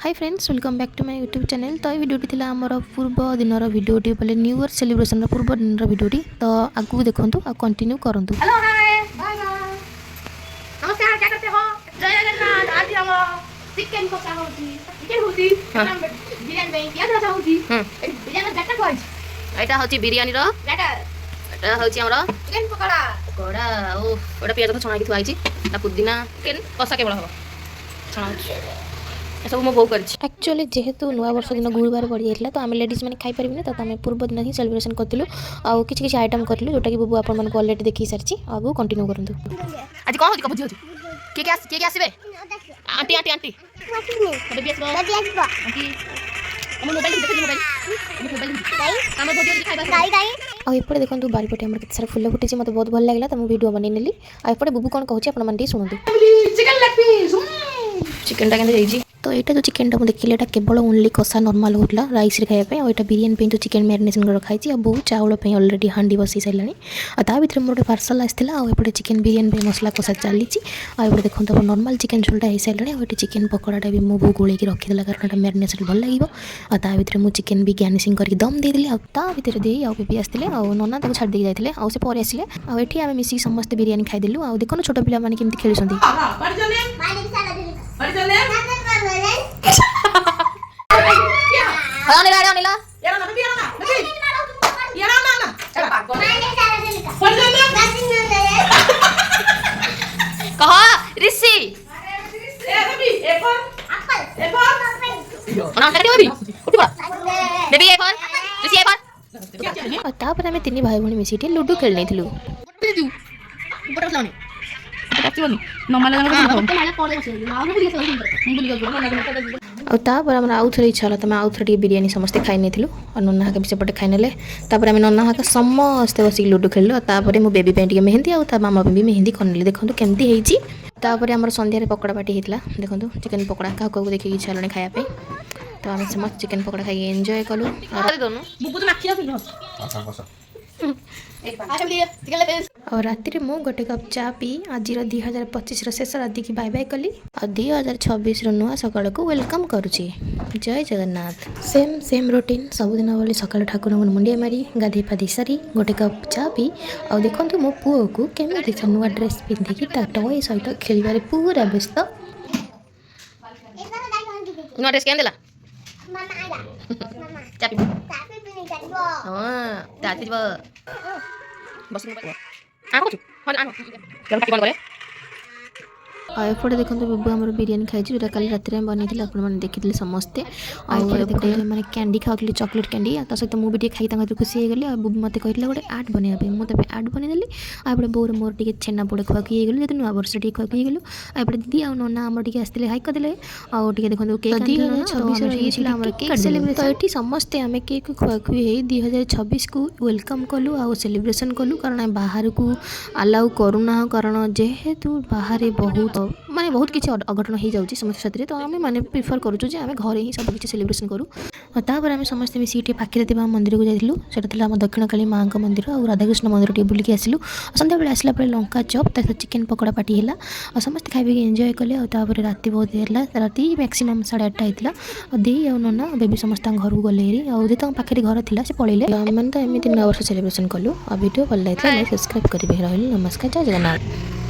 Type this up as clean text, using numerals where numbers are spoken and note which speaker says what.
Speaker 1: Hi friends welcome back to my YouTube channel. तो ये वीडियोटी थी आमर पूर्व दिन वीडियोटी बोले न्यू ईयर सेलिब्रेशन पूर्व दिन वीडियोटी। तो आगू देखूँ आ कंटिन्यू करूँ।
Speaker 2: हेलो हाय बाय बाय नमस्कार, क्या करते हो? जय जगन्नाथ। आज हम चिकन कसा होची चिकन होची बिरयानी में क्या दसा होची बिरयानी बैटर कॉइज
Speaker 1: एटा होची बिरयानी रो
Speaker 2: बैटर
Speaker 1: एटा होची हमरा
Speaker 2: चिकन पकोड़ा
Speaker 1: कोड़ा ओ ओटा पियाज को छणा की थुआई छी ता पुदीना चिकन कसा केवल हो छणा सब मो बो करछि। एक्चुअली जेहेतु नुआ वर्ष दिन गुरुवार पड़ जाइला तो आम लेडीज मैंने खाई पारिबे तो आम पूर्व दिन ही सेलिब्रेशन करथिलु आ किछि किछि आइटम करथिलु जोटा कि बुबु आपन मन को ऑलरेडी देखि सारछि। आगु कंटिन्यू करंतु। आज कोन होछि कबुजी होछि के आसीबे आंटी आंटी आंटी बेबी आसीबो आंटी हम मोबाइल देखि मोबाइल हम भोजी खाइबा गाई गाई आ एपटे देखंतु बारीपटे हमर केते सारा फुल फुटिछि मते बहुत भल लागला त मु वीडियो बनै नेली। आ एपटे बुबु कोन कहउछि आपन मन दी सुनंतु।
Speaker 2: चिकन लेग पीस
Speaker 1: चिकन टा केंदे जाईछि तो यहाँ जो चिकेन टा देखिले केवल ओनली कषा नॉर्मल होता राइस रे खाइबा और यहाँ बिरयानी तो चिकेन मैरिनेशन रखाई आ बहुत चाउल ऑलरेडी हांडी बसी सारे आ भर मोटे पार्सल आसाला आउटे चिकेन बिरयानी मसला कषा चली आउटे देखो अब नॉर्मल चिकेन झोलटा हो सारे और ये चिकेन पकोड़ाटा भी मो बो गोल रखीदेला कारण मैरिनेशन भल लगे आ भर मुझे चिकेन भी गार्निशिंग करके दम देदेली आर दे आउ बेबी आसते नना ताको छाड़ देके जाते आउ से पर आसिले आठी आम मिसिक समस्त बिरयानी खाईदेलु आ देखो छोट पिला माने केमती खेलुछंती। कहा ऋषि तापर आम तीन भाई भाई मिसी लुडु खेल नहीं आउर आउ थे इच्छा है आउ थे बिरयानी समस्ते खाई नहीं और नना हाका भी सेपटे खाई ना आम नना हाका समस्ते बस लुडु खेलु तापर मो बेबी पे मेहंदी आ मामा भी मेहंदी करनी देखो केमती होतापर आम संध्यारे पकोड़ा पार्टी होता देखो चिकेन पकोड़ा क्या देखिए इच्छा है खायापी तो आम समस्त चिकेन पकोड़ा खाई एंजॉय कलु। और राति मु गोटे कप चा पी आज 2025 शेष राति की बाय बाय कली और 2026 नुआ सकाल को वेलकम करुची। जय जगन्नाथ। सेम सेम रूटीन सबुदिन बोली सकाल ठाकुर को मुंडिया मारी गाधे पाधे सारी गोटे कप चा पी आ देखो मो पुओ को केमी नुआ ड्रेस पिंधिकी टय सहित खेल पूरा व्यस्त। नुआ ड्रेस क्या एपटे देखो बुबू आम बिरयानी खाई जो कल रात बनी आपने देखी समस्ते मैंने कैंडी खाऊली चॉकलेट कैंडी सहित मुझे खाई खुशी हो गली बुबू मत कहला गोटे आर्ट बनवाई मुझे आर्ट बनईदेली आगे बोर मोर टे छेना पोड़ खुआई गलु जो नुआ वर्ष टे खुआई गलु आगे दीदी आ नना आम टे आसते हाई करदे आउ देखो केक सेलिब्रेशन तो ये समस्ते आम केक खुआखुई 2026 को वेलकम कलु आ सेलिब्रेशन कलु कारण बाहर को अलाउ करूना कारण जेहेतु बाहर बहुत माने बहुत किसी अघटन हो जाऊँगी समस्त साथी तो आम मैंने प्रिफर करूँ आम घर ही सब किसी सेलिब्रेशन करूँ। तापर आम समस्त मिसिक पाखे मंदिर को जाइलु सेटा आम दक्षिण काली माँ का मंदिर और राधाकृष्ण मंदिर टे बुलिक आसिलु सन्ध्या बेले आसला पर लंका चप तक चिकेन पकोड़ा पार्टी है और समस्त खाई एंजॉय कले और राति बहुत है राति मैक्सीम 8:30 होता दे आ नना बेबी समस्त घर को गले और जो पाखे घर थी से पड़े आम तो एमती नया वर्ष सेलिब्रेशन कलु और वीडियो भल लगे सब्सक्राइब करेंगे। रही नमस्कार, जय जगन्नाथ।